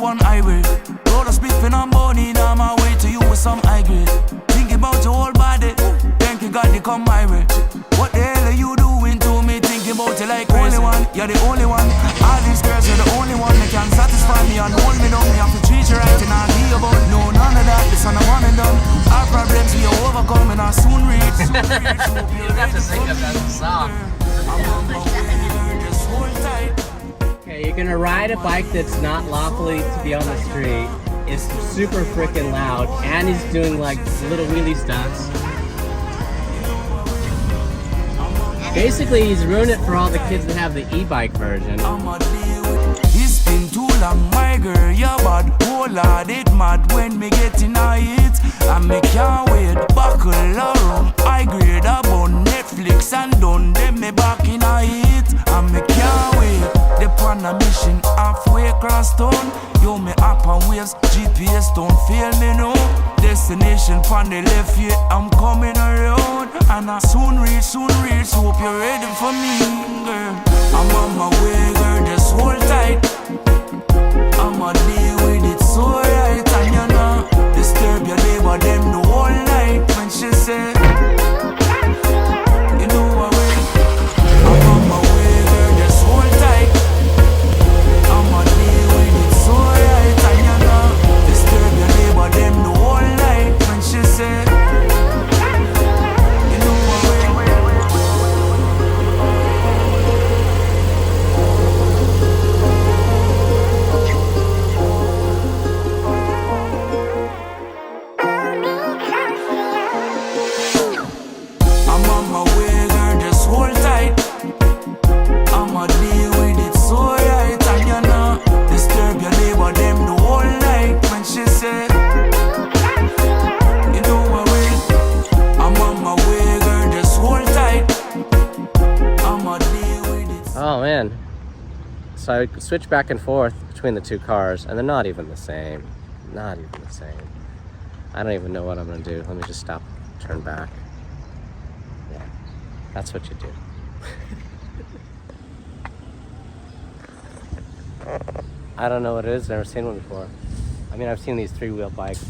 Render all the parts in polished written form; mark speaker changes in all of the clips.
Speaker 1: one highway. Roll a spliffing and burning on my way to you with some high grade. Thinking about your whole body, thank you God they come my way. What the hell are you doing to me? Thinking about you like crazy. Only one, you're the only one. All these girls, you're the only one that can satisfy me and hold me down. Me have to treat you right and I'll be about. No, none of that, this one I one and done. Our problems we overcome and I'll soon reach.
Speaker 2: You don't have to sing about the song. Okay, you're gonna ride a bike that's not lawfully to be on the street. It's super freaking loud, and he's doing like little wheelie stunts. Basically, he's ruined it for all the kids that have the e-bike version.
Speaker 1: It's been too long, my girl, you're bad. Oh Lord, it mad when me get in a hit. And me can't wait, buckle around. I grade about Netflix and done. Then me back in a hit. And me can't wait. They on a mission halfway across town. Yo, me up on waves, GPS don't fail me no. Destination from the left, yeah, I'm coming around. And I soon reach, hope you're ready for me, girl. I'm on my way, girl, just hold tight. I'ma deal with it so right. And you know, disturb your neighbor, them the whole night. When she said, you know I will. I'm on my way, girl, just hold tight. I'ma deal with it so right. And you know, disturb your neighbor, them the whole night. When she said, you know I will. I'm on my way, girl, just hold tight. I'ma deal with it so right. And you know, disturb your neighbor, them the whole night. When she said, you know I will. I'm on my way, girl, just hold tight. I'ma deal with it.
Speaker 2: Oh man. So I switch back and forth between the two cars, and they're not even the same. Not even the same. I don't even know what I'm gonna do. Let me just stop, turn back. Yeah, that's what you do. I don't know what it is, never seen one before. I mean, I've seen these three-wheel bikes.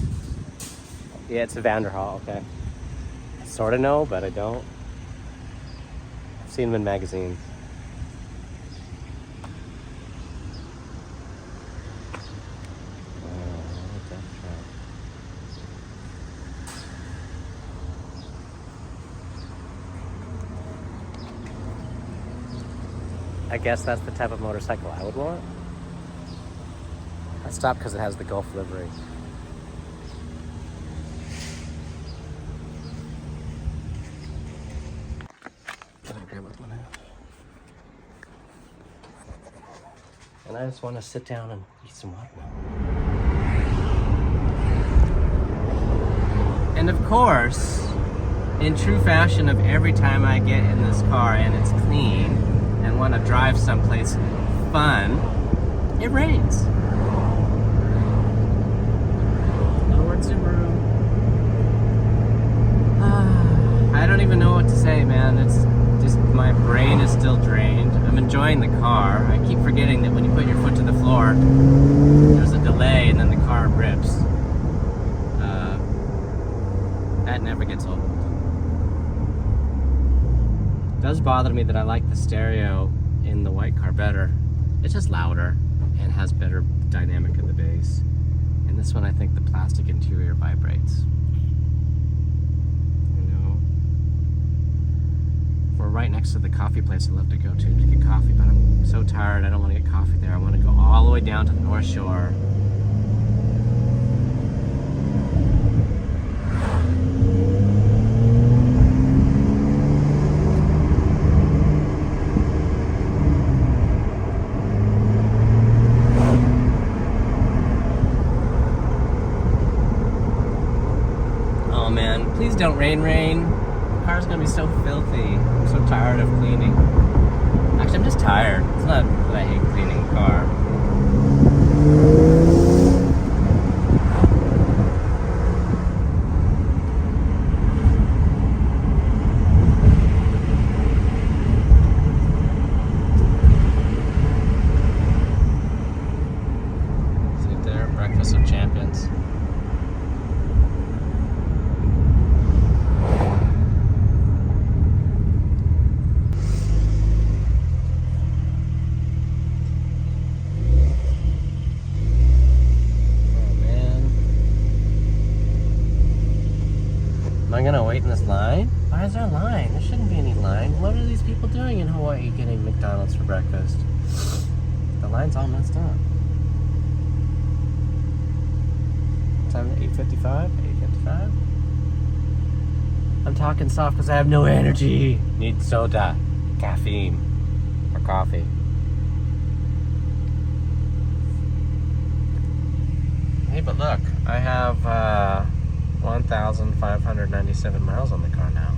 Speaker 2: Yeah, it's a Vanderhaal, okay. I sort of know, but I don't. I've seen them in magazines. I guess that's the type of motorcycle I would want. I stopped because it has the Gulf livery. And I just want to sit down and eat some water now. And of course, in true fashion of every time I get in this car and it's clean and want to drive someplace fun, it rains. Lord Subaru. I don't even know what to say, man. It's just, my brain is still drained. I'm enjoying the car. I keep forgetting that when you put your foot to the floor, there's a delay and then the car rips. That never gets old. It does bother me that I like the stereo in the white car better. It's just louder and has better dynamic in the bass. And this one, I think the plastic interior vibrates. You know, we're right next to the coffee place I love to go to get coffee, but I'm so tired I don't want to get coffee there. I want to go all the way down to the North Shore. Please don't rain. The car's gonna be so filthy. I'm so tired of cleaning. Actually, I'm just tired. It's not that I hate cleaning the car. See Why is there a line? There shouldn't be any line. What are these people doing in Hawaii getting McDonald's for breakfast? The line's all messed up. What time is it? 8:55? 8:55? I'm talking soft because I have no energy. Need soda, caffeine, or coffee. Hey, but look, I have 1,597 miles on the car now.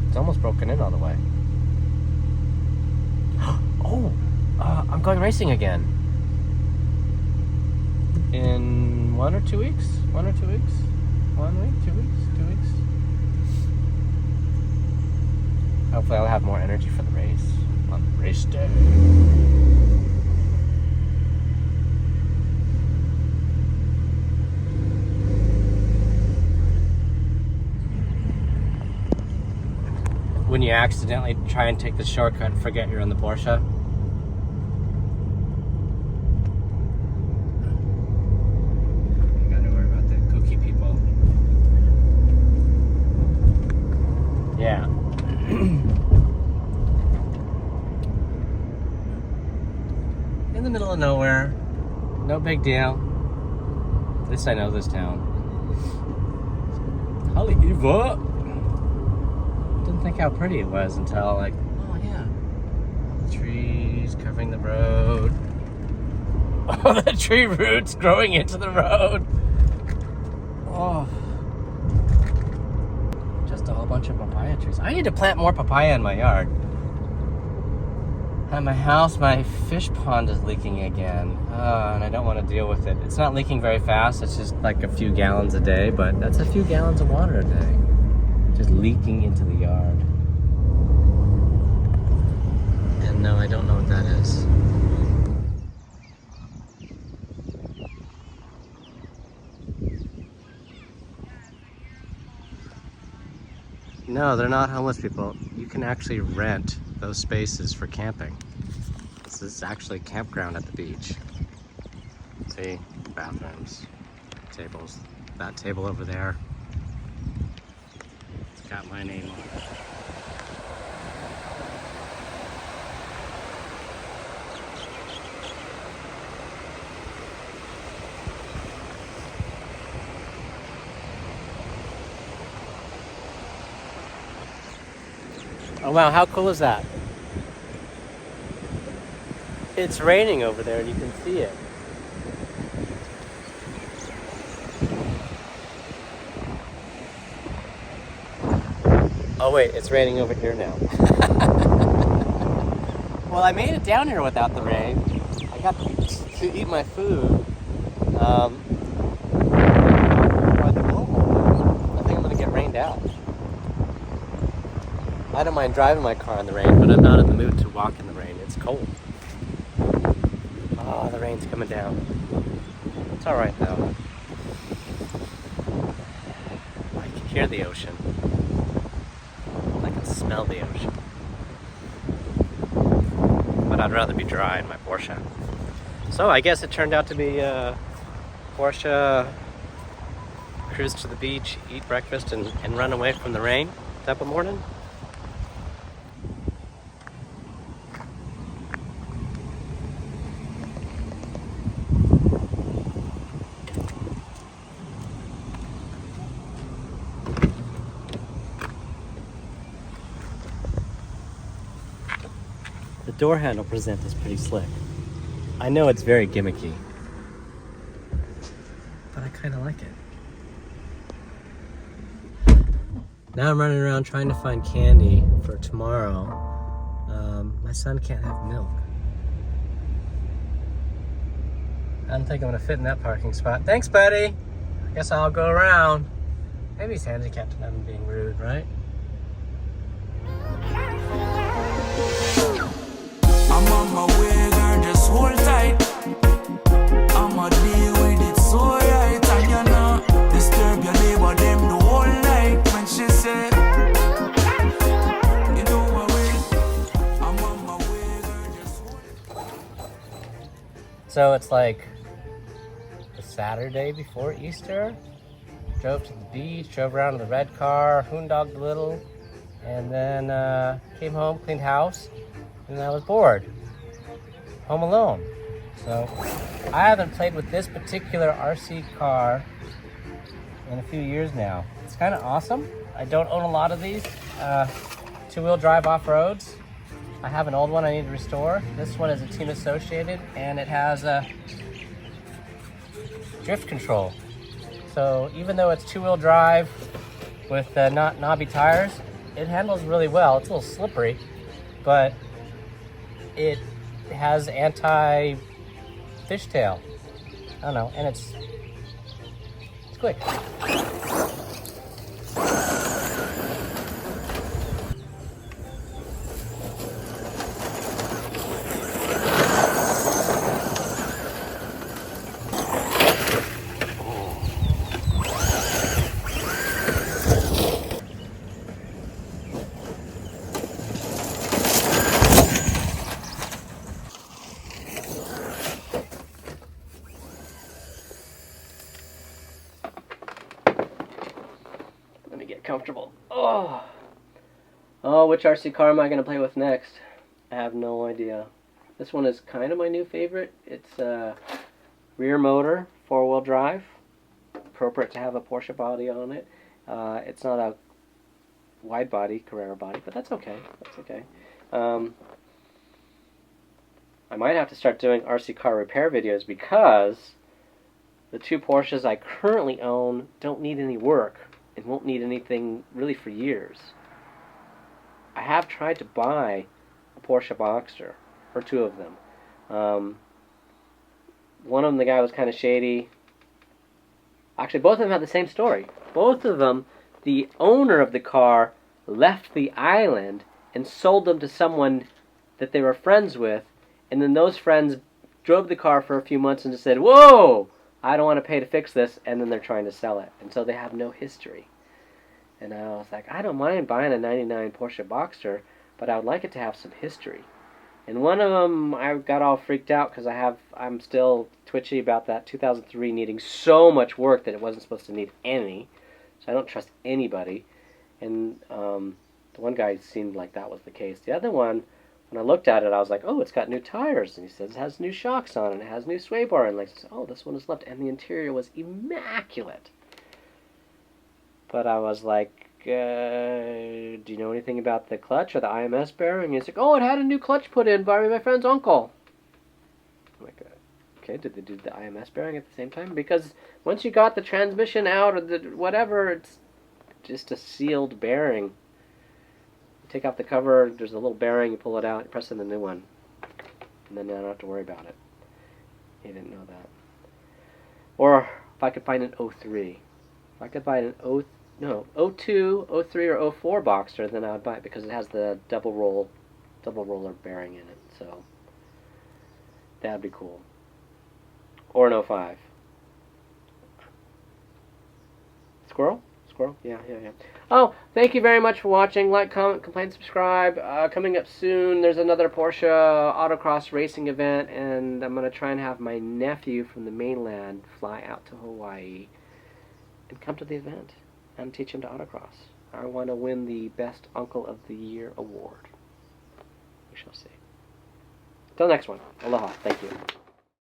Speaker 2: It's almost broken in all the way. Oh, I'm going racing again. In 1 or 2 weeks? 1 or 2 weeks? 1 week? 2 weeks? 2 weeks? Hopefully I'll have more energy for the race on race day. When you accidentally try and take the shortcut and forget you're in the Porsche. You gotta worry about the kooky people. Yeah. In the middle of nowhere. No big deal. At least I know this town. Hollywood. Didn't think how pretty it was until like, oh yeah, all the trees covering the road, all the tree roots growing into the road. Oh, just a whole bunch of papaya trees. I need to plant more papaya in my yard. At my house, my fish pond is leaking again, and I don't want to deal with it. It's not leaking very fast. It's just like a few gallons a day, but that's a few gallons of water a day. Just leaking into the yard. And no, I don't know what that is. No, they're not homeless people. You can actually rent those spaces for camping. This is actually a campground at the beach. See, bathrooms, tables, that table over there. Got my name on it. Oh wow, how cool is that? It's raining over there and you can see it. Oh wait, it's raining over here now. Well, I made it down here without the rain. I got to eat my food. I think I'm gonna get rained out. I don't mind driving my car in the rain, but I'm not in the mood to walk in the rain. It's cold. Oh, the rain's coming down. It's all right though. I can hear the ocean. Smell the ocean. But I'd rather be dry in my Porsche. So I guess it turned out to be a Porsche cruise to the beach, eat breakfast, and run away from the rain type of morning. The door handle present is pretty slick. I know it's very gimmicky, but I kind of like it. Now I'm running around trying to find candy for tomorrow. My son can't have milk. I don't think I'm gonna fit in that parking spot. Thanks, buddy. I guess I'll go around. Maybe he's handicapped and I'm being rude, right?
Speaker 1: I'm on my way, girl, just hold tight. I'ma deal with it so right. And you know, disturb your neighbor them the whole night. When she said, you know my way, I'm on my way, girl, just hold it.
Speaker 2: So it's like the Saturday before Easter. drove to the beach, drove around in the red car, hoondogged a little, and then came home, cleaned house, and I was bored. Home alone. So I haven't played with this particular RC car in a few years now. It's kind of awesome. I don't own a lot of these. Two-wheel drive off-roads. I have an old one I need to restore. This one is a team associated, and it has a drift control. So even though it's two-wheel drive with not knobby tires, it handles really well. It's a little slippery, but it has anti-fishtail. I don't know, and it's quick. Comfortable. Oh, which RC car am I going to play with next? I have no idea. This one is kind of my new favorite. It's a rear motor, four-wheel drive. Appropriate to have a Porsche body on it. It's not a wide body, Carrera body, but that's okay. That's okay. I might have to start doing RC car repair videos because the two Porsches I currently own don't need any work. It won't need anything really for years. I have tried to buy a Porsche Boxster, or two of them. One of them, the guy was kind of shady. Actually, both of them had the same story. Both of them, the owner of the car left the island and sold them to someone that they were friends with, and then those friends drove the car for a few months and just said, "Whoa! I don't want to pay to fix this," and then they're trying to sell it. And so they have no history. And I was like, I don't mind buying a 99 Porsche Boxster, but I would like it to have some history. And one of them, I got all freaked out because I'm still twitchy about that 2003 needing so much work that it wasn't supposed to need any. So I don't trust anybody. And the one guy seemed like that was the case. The other one, when I looked at it, I was like, oh, it's got new tires. And he says it has new shocks on it. It has new sway bar. And I said, oh, this one is left. And the interior was immaculate. But I was like, do you know anything about the clutch or the IMS bearing? And he's like, oh, it had a new clutch put in by my friend's uncle. I'm like, okay, did they do the IMS bearing at the same time? Because once you got the transmission out or the whatever, it's just a sealed bearing. Take off the cover, there's a little bearing, you pull it out, you press in the new one. And then you don't have to worry about it. He didn't know that. Or if I could find an 03. If I could buy an 02, 03, or 04 Boxster, then I would buy it because it has the double roller bearing in it. So that'd be cool. Or an 05. Squirrel? Yeah. Oh, thank you very much for watching. Like, comment, complain, subscribe. Coming up soon, there's another Porsche autocross racing event, and I'm going to try and have my nephew from the mainland fly out to Hawaii and come to the event and teach him to autocross. I want to win the Best Uncle of the Year award. We shall see. Till next one. Aloha. Thank you.